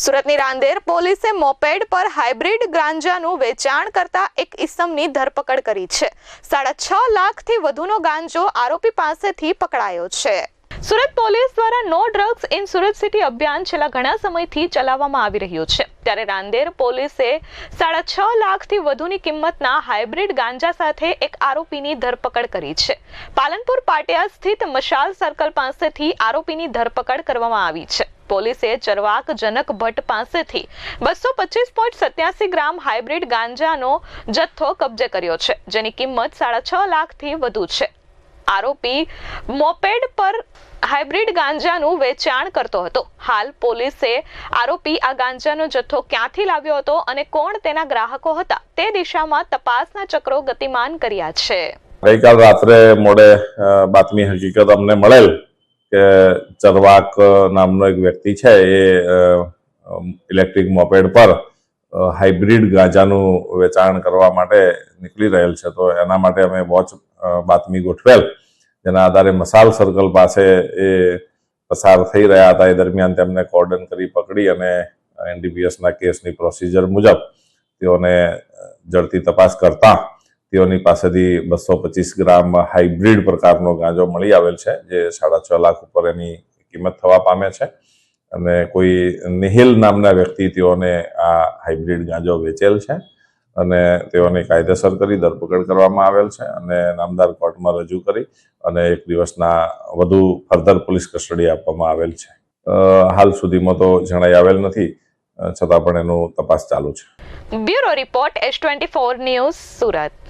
સુરતની રાંદેર પોલીસે મોપેડ પર હાઇબ્રિડ ગાંજાનું વેચાણ કરતા એક ઇસમની ધરપકડ કરી છે। 6.5 લાખથી વધુનો ગાંજો આરોપી પાસેથી પકડાયો છે। સુરત પોલીસ દ્વારા no drugs in Surat city અભિયાન છેલ્લા ઘણા સમયથી ચલાવવામાં આવી રહ્યું છે, ત્યારે રાંદેર પોલીસે 6.5 લાખથી વધુની કિંમતના હાઇબ્રિડ ગાંજા સાથે એક આરોપીની ધરપકડ કરી છે। પાલનપુર પાટિયા સ્થિત મશાલ સર્કલ પાસેથી આરોપીની ધરપકડ કરવામાં આવી છે। પોલીસે ચરવાક જનક ભટ્ટ પાસેથી 225.87 ગ્રામ હાઇબ્રિડ ગાંજાનો જથ્થો કબજે કર્યો છે, જેની કિંમત 6.5 લાખથી વધુ છે। આરોપી મોપેડ પર હાઇબ્રિડ ગાંજાનું વેચાણ કરતો હતો। હાલ પોલીસે આરોપી આ ગાંજાનો જથ્થો ક્યાંથી લાવ્યો હતો અને કોણ તેના ગ્રાહકો હતા તે દિશામાં તપાસના ચક્રો ગતિમાન કર્યા છે। ગઈકાલ રાત્રે મોડે બાતમી હકીકત અમને મળેલ કે ચરવાક નામનો એક વ્યક્તિ છે એ ઇલેક્ટ્રિક મોપેડ પર હાઇબ્રિડ ગાંજાનું વેચાણ કરવા માટે નીકળી રહેલ છે, તો એના માટે અમે વોચ બાતમી ગોઠવેલ, જેના આધારે મસાલ સર્કલ પાસે એ પસાર થઈ રહ્યા હતા। એ દરમિયાન તેમને કોર્ડન કરી પકડી અને એનડીપીએસના કેસની પ્રોસિજર મુજબ તેઓને ઝડપી તપાસ કરતા તેઓની પાસેથી 225 ગ્રામ હાઇબ્રિડ પ્રકારનો ગાંજો મળી આવેલ છે, જે 6.5 લાખ ઉપર એની કિંમત થવા પામે છે। અને કોઈ નિહિલ નામના વ્યક્તિ તેઓને આ હાઇબ્રિડ ગાંજો વેચેલ છે અને તેઓને કાયદેસર કરી ધરપકડ કરવામાં આવેલ છે અને નામદાર કોર્ટમાં રજૂ કરી અને 1 દિવસના વધુ ફર્ધર પોલીસ કસ્ટડી આપવામાં આવેલ છે। હાલ સુધીમાં તો જણાઈ આવેલ નથી, છતાં પણ એનું તપાસ ચાલુ છે। Bureau report S24 news Surat.